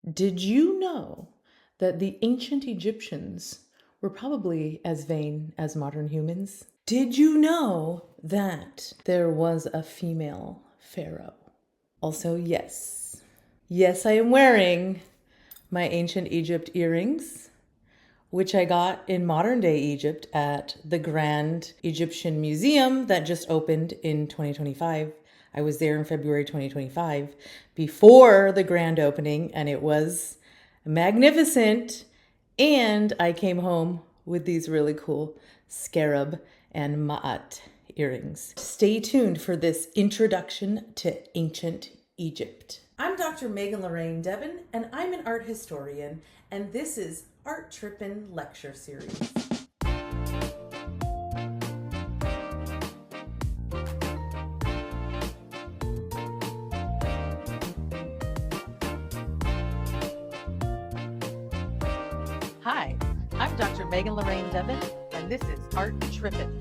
Did you know that the ancient Egyptians were probably as vain as modern humans? Did you know that there was a female pharaoh? Also, yes. Yes, I am wearing my ancient Egypt earrings, which I got in modern day Egypt at the Grand Egyptian Museum that just opened in 2025. I was there in February 2025 before the grand opening, and it was magnificent. And I came home with these really cool scarab and ma'at earrings. Stay tuned for this introduction to ancient Egypt. I'm Dr. Megan Lorraine Debin, and I'm an art historian, and this is Art Trippin Lecture Series. Hi, I'm Dr. Megan Lorraine Debin, and this is Art Trippin.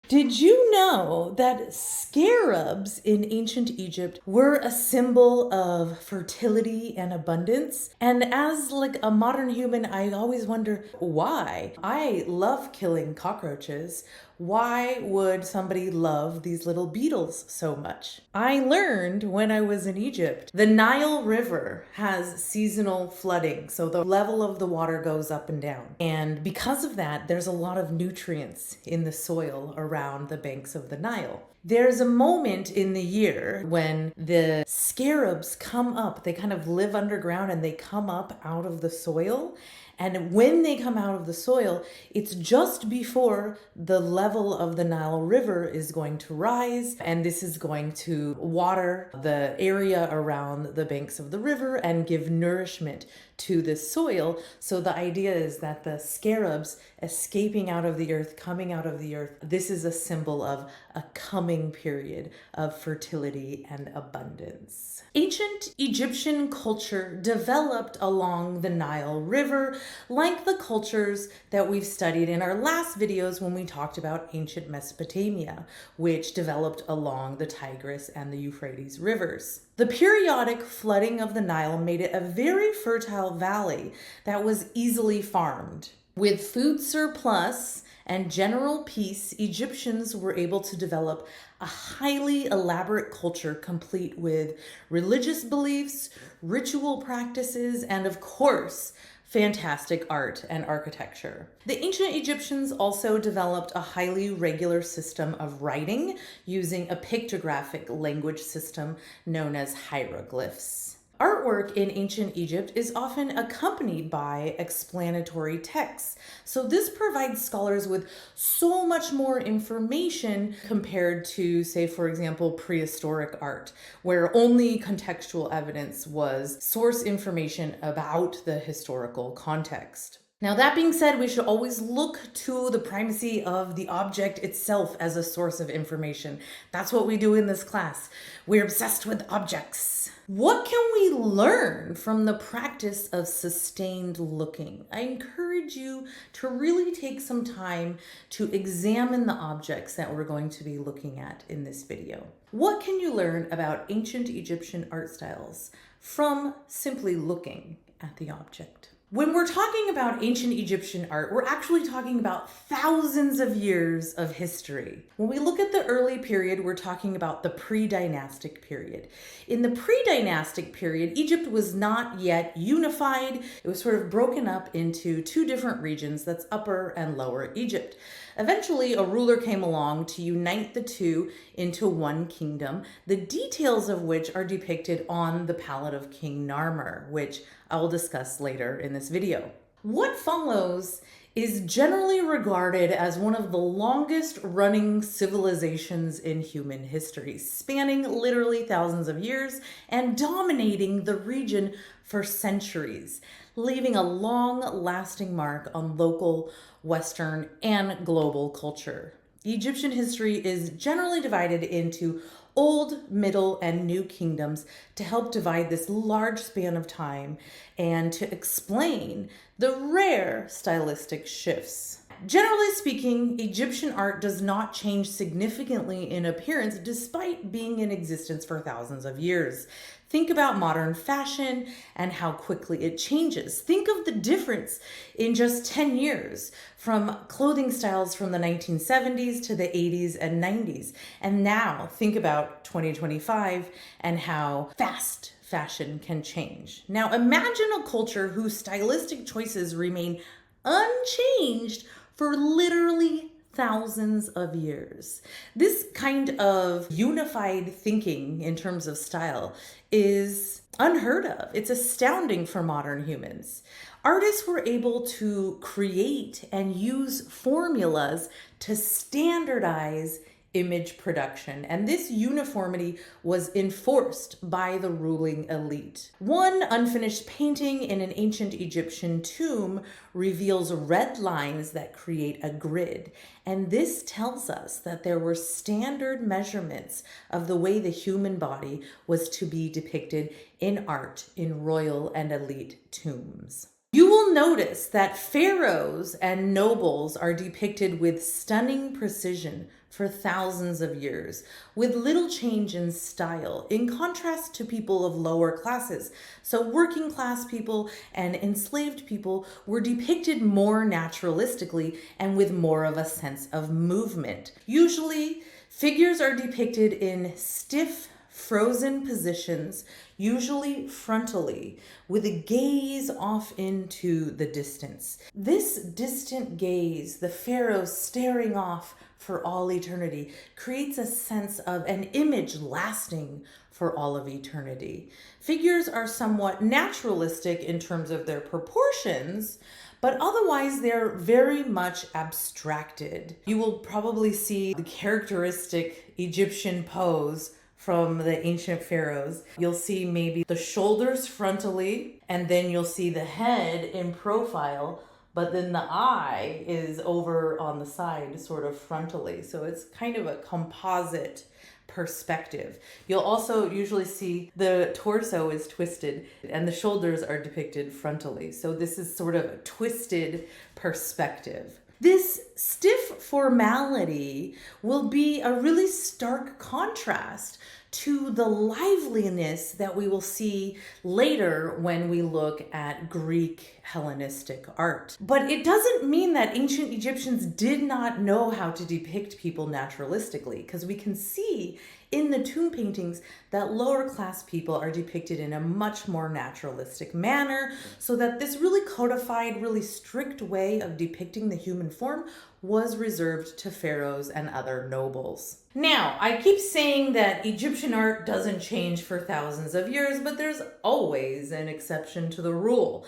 Did you know that scarabs in ancient Egypt were a symbol of fertility and abundance? And as like a modern human, I always wonder why. I love killing cockroaches. Why would somebody love these little beetles so much? I learned when I was in Egypt, the Nile River has seasonal flooding, so the level of the water goes up and down. And because of that, there's a lot of nutrients in the soil around the banks of the Nile. There's a moment in the year when the scarabs come up. They kind of live underground and they come up out of the soil. And when they come out of the soil, it's just before the level of the Nile River is going to rise. And this is going to water the area around the banks of the river and give nourishment to the soil. So the idea is that the scarabs escaping out of the earth, coming out of the earth, this is a symbol of a coming period of fertility and abundance. Ancient Egyptian culture developed along the Nile River, like the cultures that we've studied in our last videos when we talked about ancient Mesopotamia, which developed along the Tigris and the Euphrates rivers. The periodic flooding of the Nile made it a very fertile valley that was easily farmed. With food surplus and general peace, Egyptians were able to develop a highly elaborate culture complete with religious beliefs, ritual practices, and of course, fantastic art and architecture. The ancient Egyptians also developed a highly regular system of writing using a pictographic language system known as hieroglyphs. Artwork in ancient Egypt is often accompanied by explanatory texts. So this provides scholars with so much more information compared to, say, for example, prehistoric art, where only contextual evidence was source information about the historical context. Now, that being said, we should always look to the primacy of the object itself as a source of information. That's what we do in this class. We're obsessed with objects. What can we learn from the practice of sustained looking? I encourage you to really take some time to examine the objects that we're going to be looking at in this video. What can you learn about ancient Egyptian art styles from simply looking at the object? When we're talking about ancient Egyptian art, we're actually talking about thousands of years of history. When we look at the early period, we're talking about the pre-dynastic period. In the pre-dynastic period, Egypt was not yet unified. It was sort of broken up into two different regions, that's Upper and Lower Egypt. Eventually, a ruler came along to unite the two into one kingdom, the details of which are depicted on the palette of King Narmer, which I will discuss later in this video. What follows is generally regarded as one of the longest running civilizations in human history, spanning literally thousands of years and dominating the region for centuries, leaving a long-lasting mark on local, Western, and global culture. Egyptian history is generally divided into Old, Middle, and New Kingdoms to help divide this large span of time and to explain the rare stylistic shifts. Generally speaking, Egyptian art does not change significantly in appearance despite being in existence for thousands of years. Think about modern fashion and how quickly it changes. Think of the difference in just 10 years from clothing styles from the 1970s to the 80s and 90s. And now think about 2025 and how fast fashion can change. Now imagine a culture whose stylistic choices remain unchanged for literally thousands of years. This kind of unified thinking in terms of style is unheard of. It's astounding for modern humans. Artists were able to create and use formulas to standardize image production, and this uniformity was enforced by the ruling elite. One unfinished painting in an ancient Egyptian tomb reveals red lines that create a grid, and this tells us that there were standard measurements of the way the human body was to be depicted in art in royal and elite tombs. You will notice that pharaohs and nobles are depicted with stunning precision for thousands of years, with little change in style, in contrast to people of lower classes. So working class people and enslaved people were depicted more naturalistically and with more of a sense of movement. Usually, figures are depicted in stiff, frozen positions, usually frontally, with a gaze off into the distance. This distant gaze, the pharaoh staring off for all eternity, creates a sense of an image lasting for all of eternity. Figures are somewhat naturalistic in terms of their proportions, but otherwise they're very much abstracted. You will probably see the characteristic Egyptian pose from the ancient pharaohs. You'll see maybe the shoulders frontally, and then you'll see the head in profile, but then the eye is over on the side, sort of frontally. So it's kind of a composite perspective. You'll also usually see the torso is twisted and the shoulders are depicted frontally. So this is sort of a twisted perspective. This stiff formality will be a really stark contrast to the liveliness that we will see later when we look at Greek Hellenistic art. But it doesn't mean that ancient Egyptians did not know how to depict people naturalistically, because we can see in the tomb paintings that lower class people are depicted in a much more naturalistic manner, so that this really codified, really strict way of depicting the human form was reserved to pharaohs and other nobles. Now, I keep saying that Egyptian art doesn't change for thousands of years, but there's always an exception to the rule.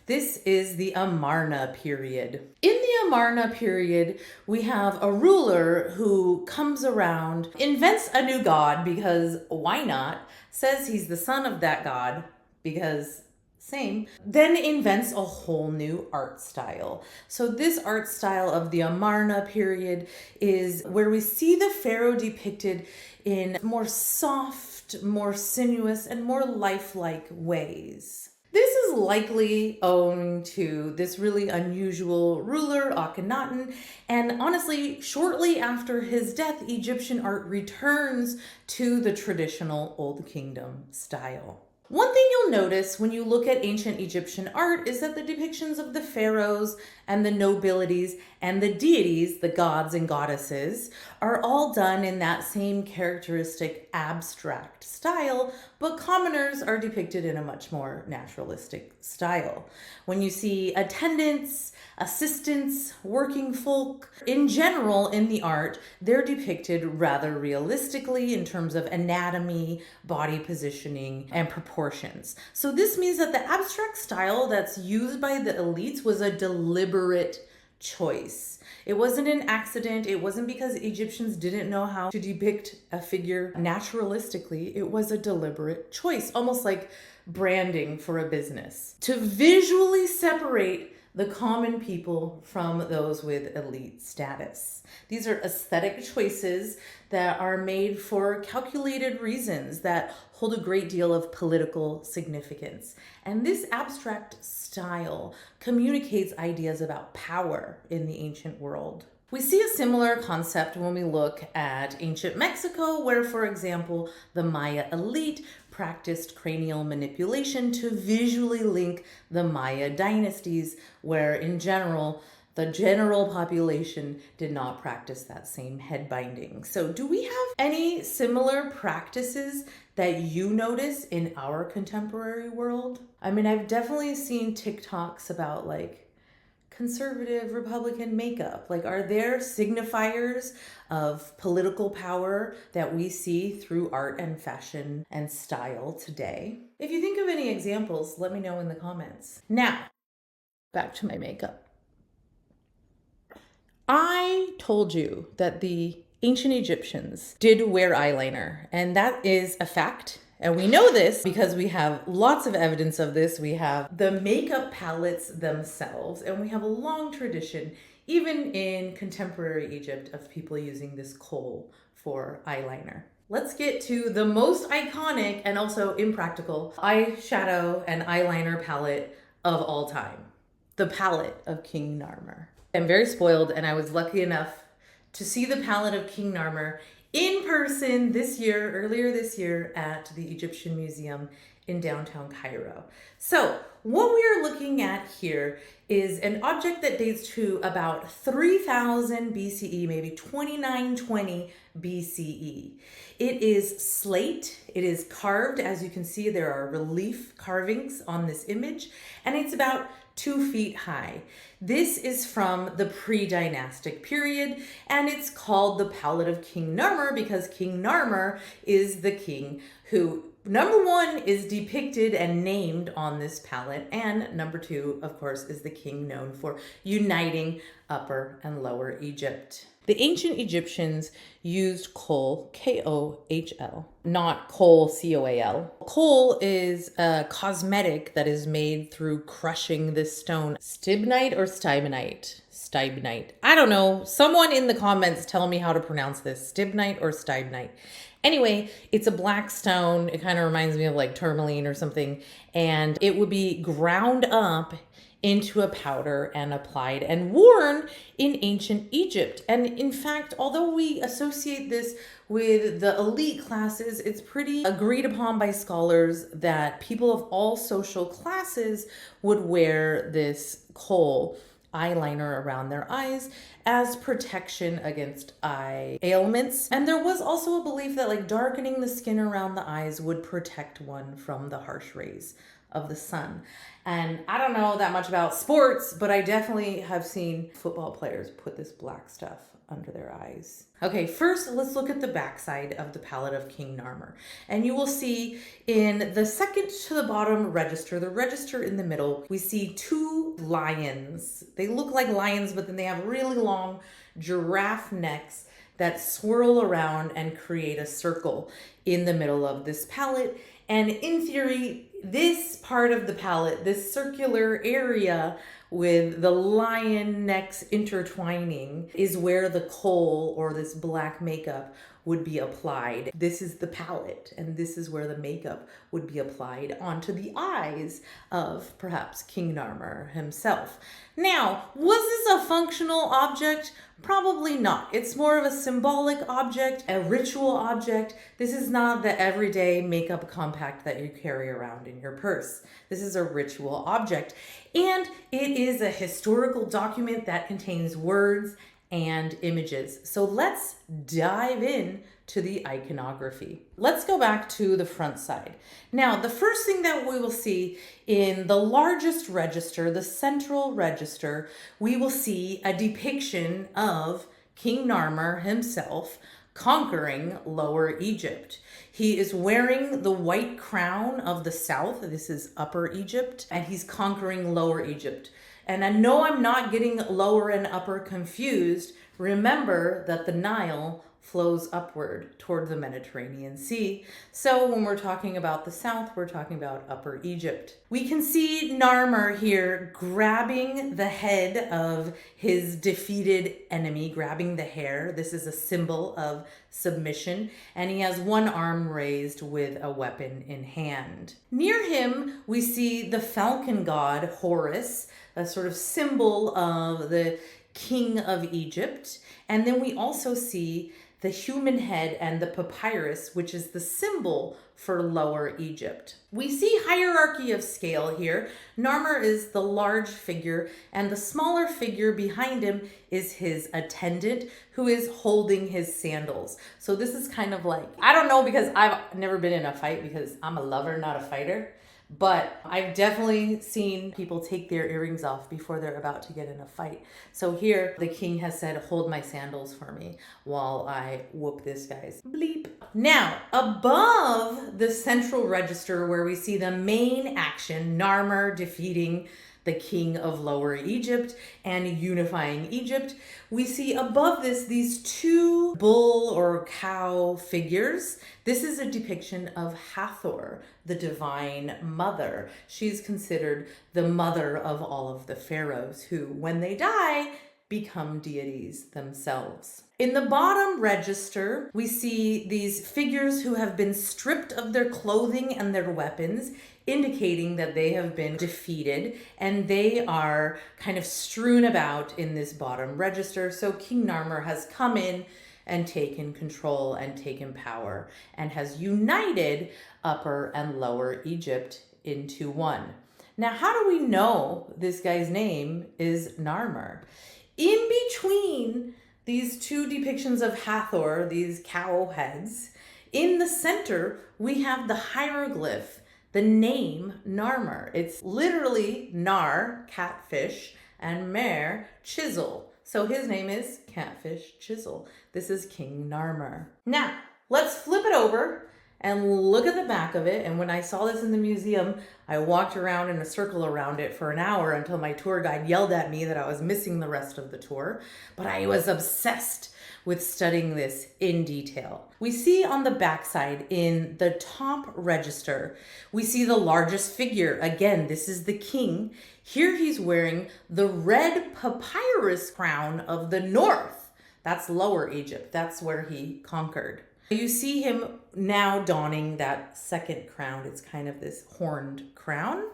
This is the Amarna period. In the Amarna period, we have a ruler who comes around, invents a new god because why not, says he's the son of that god because same, then invents a whole new art style. So this art style of the Amarna period is where we see the pharaoh depicted in more soft, more sinuous, and more lifelike ways. This is likely owing to this really unusual ruler, Akhenaten, and honestly, shortly after his death, Egyptian art returns to the traditional Old Kingdom style. One thing you'll notice when you look at ancient Egyptian art is that the depictions of the pharaohs and the nobilities and the deities, the gods and goddesses, are all done in that same characteristic abstract style, but commoners are depicted in a much more naturalistic style. When you see attendants, assistants, working folk, in general in the art, they're depicted rather realistically in terms of anatomy, body positioning, and proportions. So this means that the abstract style that's used by the elites was a deliberate choice. It wasn't an accident. It wasn't because Egyptians didn't know how to depict a figure naturalistically. It was a deliberate choice, almost like branding for a business. To visually separate the common people from those with elite status. These are aesthetic choices that are made for calculated reasons that hold a great deal of political significance. And this abstract style communicates ideas about power in the ancient world. We see a similar concept when we look at ancient Mexico, where, for example, the Maya elite practiced cranial manipulation to visually link the Maya dynasties, where in general, the general population did not practice that same head binding. So do we have any similar practices that you notice in our contemporary world? I mean, I've definitely seen TikToks about like conservative Republican makeup. Like, are there signifiers of political power that we see through art and fashion and style today? If you think of any examples, let me know in the comments. Now, back to my makeup. I told you that the ancient Egyptians did wear eyeliner, and that is a fact. And we know this because we have lots of evidence of this. We have the makeup palettes themselves, and we have a long tradition, even in contemporary Egypt, of people using this kohl for eyeliner. Let's get to the most iconic and also impractical eyeshadow and eyeliner palette of all time, the palette of King Narmer. I'm very spoiled, and I was lucky enough to see the palette of King Narmer in person earlier this year at the Egyptian Museum in downtown Cairo. So what we are looking at here is an object that dates to about 3000 BCE, maybe 2920 BCE. It is slate, it is carved. As you can see, there are relief carvings on this image, and it's about 2 feet high. This is from the pre-dynastic period, and it's called the Palette of King Narmer because King Narmer is the king who, number one, is depicted and named on this palette, and number two, of course, is the king known for uniting Upper and Lower Egypt. The ancient Egyptians used kohl, K-O-H-L, not coal, C-O-A-L. Kohl is a cosmetic that is made through crushing this stone. Stibnite or stibnite? Stibnite. I don't know. Someone in the comments tell me how to pronounce this. Stibnite or stibnite. Anyway, it's a black stone. It kind of reminds me of like tourmaline or something. And it would be ground up into a powder and applied and worn in ancient Egypt. And in fact, although we associate this with the elite classes, it's pretty agreed upon by scholars that people of all social classes would wear this kohl eyeliner around their eyes as protection against eye ailments. And there was also a belief that like darkening the skin around the eyes would protect one from the harsh rays of the sun. And I don't know that much about sports, but I definitely have seen football players put this black stuff under their eyes. Okay, first let's look at the backside of the palette of King Narmer. And you will see in the second to the bottom register, the register in the middle, we see 2 lions. They look like lions, but then they have really long giraffe necks that swirl around and create a circle in the middle of this palette. And in theory, this part of the palette, this circular area with the lion necks intertwining, is where the kohl or this black makeup would be applied. This is the palette, and this is where the makeup would be applied onto the eyes of perhaps King Narmer himself. Now, was this a functional object? Probably not. It's more of a symbolic object, a ritual object. This is not the everyday makeup compact that you carry around in your purse. This is a ritual object, and it is a historical document that contains words and images. So let's dive in to the iconography. Let's go back to the front side. Now, the first thing that we will see in the largest register, the central register, we will see a depiction of King Narmer himself conquering Lower Egypt. He is wearing the white crown of the south. This is Upper Egypt, and he's conquering Lower Egypt. And I know I'm not getting Lower and Upper confused. Remember that the Nile flows upward toward the Mediterranean Sea. So when we're talking about the south, we're talking about Upper Egypt. We can see Narmer here grabbing the head of his defeated enemy, grabbing the hair. This is a symbol of submission, and he has one arm raised with a weapon in hand. Near him, we see the falcon god Horus, a sort of symbol of the king of Egypt. And then we also see the human head and the papyrus, which is the symbol for Lower Egypt. We see hierarchy of scale here. Narmer is the large figure, and the smaller figure behind him is his attendant, who is holding his sandals. So this is kind of like, I don't know, because I've never been in a fight because I'm a lover, not a fighter. But I've definitely seen people take their earrings off before they're about to get in a fight. So here, the king has said, hold my sandals for me while I whoop this guy's bleep. Now, above the central register where we see the main action, Narmer defeating the king of Lower Egypt and unifying Egypt, we see above this these two bull or cow figures. This is a depiction of Hathor, the divine mother. She's considered the mother of all of the pharaohs who, when they die, become deities themselves. In the bottom register, we see these figures who have been stripped of their clothing and their weapons, indicating that they have been defeated, and they are kind of strewn about in this bottom register. So King Narmer has come in and taken control and taken power and has united Upper and Lower Egypt into one. Now, how do we know this guy's name is Narmer? In between these two depictions of Hathor, these cow heads, in the center, we have the hieroglyph, the name Narmer. It's literally Nar, catfish, and Mer, chisel. So his name is Catfish Chisel. This is King Narmer. Now, let's flip it over and look at the back of it. And when I saw this in the museum, I walked around in a circle around it for an hour until my tour guide yelled at me that I was missing the rest of the tour. But I was obsessed with studying this in detail. We see on the backside in the top register, we see the largest figure. Again, this is the king. Here he's wearing the red papyrus crown of the north. That's Lower Egypt. That's where he conquered. You see him now donning that second crown. It's kind of this horned crown.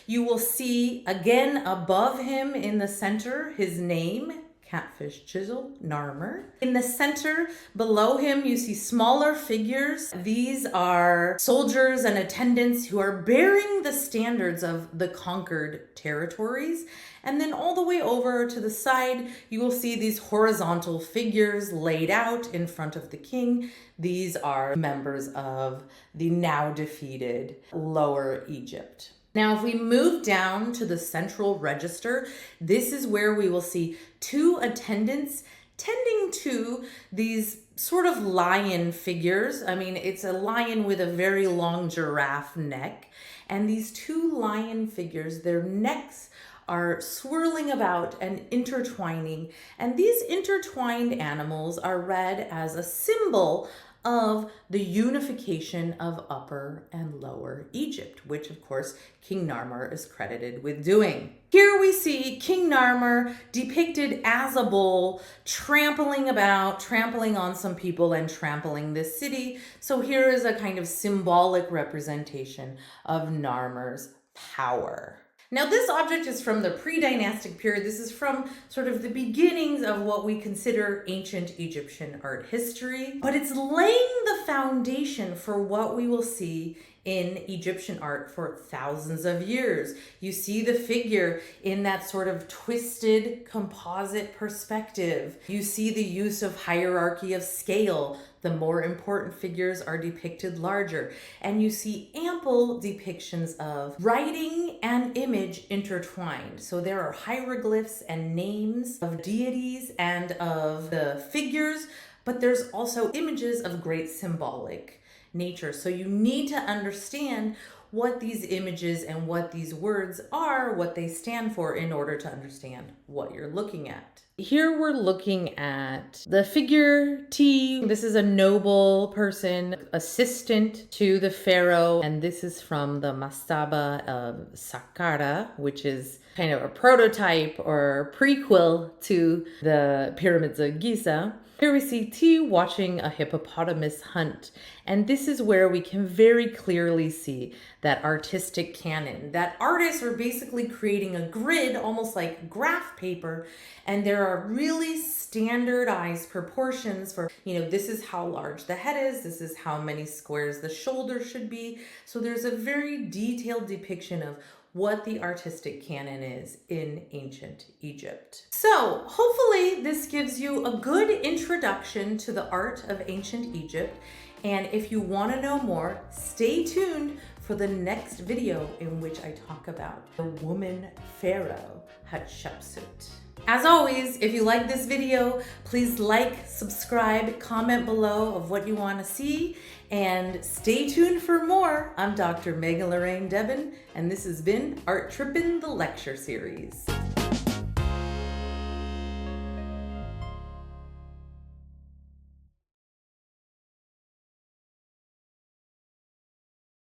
You will see again above him in the center his name, Catfish Chisel, Narmer. In the center below him, you see smaller figures. These are soldiers and attendants who are bearing the standards of the conquered territories. And then all the way over to the side, you will see these horizontal figures laid out in front of the king. These are members of the now defeated Lower Egypt. Now, if we move down to the central register, this is where we will see two attendants tending to these sort of lion figures. I mean, it's a lion with a very long giraffe neck. And these two lion figures, their necks are swirling about and intertwining. And these intertwined animals are read as a symbol of the unification of Upper and Lower Egypt, which of course King Narmer is credited with doing. Here we see King Narmer depicted as a bull, trampling about, trampling on some people and trampling this city. So here is a kind of symbolic representation of Narmer's power. Now, this object is from the pre-dynastic period. This is from sort of the beginnings of what we consider ancient Egyptian art history, but it's laying the foundation for what we will see in Egyptian art for thousands of years. You see the figure in that sort of twisted composite perspective. You see the use of hierarchy of scale. The more important figures are depicted larger. And you see ample depictions of writing and image intertwined. So there are hieroglyphs and names of deities and of the figures, but there's also images of great symbolic nature. So you need to understand what these images and what these words are, what they stand for, in order to understand what you're looking at. Here we're looking at the figure T. This is a noble person, assistant to the pharaoh, and this is from the Mastaba of Saqqara, which is kind of a prototype or prequel to the pyramids of Giza. Here we see T watching a hippopotamus hunt, and this is where we can very clearly see that artistic canon, that artists are basically creating a grid, almost like graph paper, and there are really standardized proportions for, this is how large the head is, this is how many squares the shoulder should be. So there's a very detailed depiction of what the artistic canon is in ancient Egypt. So hopefully this gives you a good introduction to the art of ancient Egypt. And if you want to know more, stay tuned for the next video in which I talk about the woman pharaoh Hatshepsut. As always, if you like this video, please like, subscribe, comment below of what you want to see, and stay tuned for more. I'm Dr. Megan Lorraine Debin, and this has been Art Trippin, the lecture series.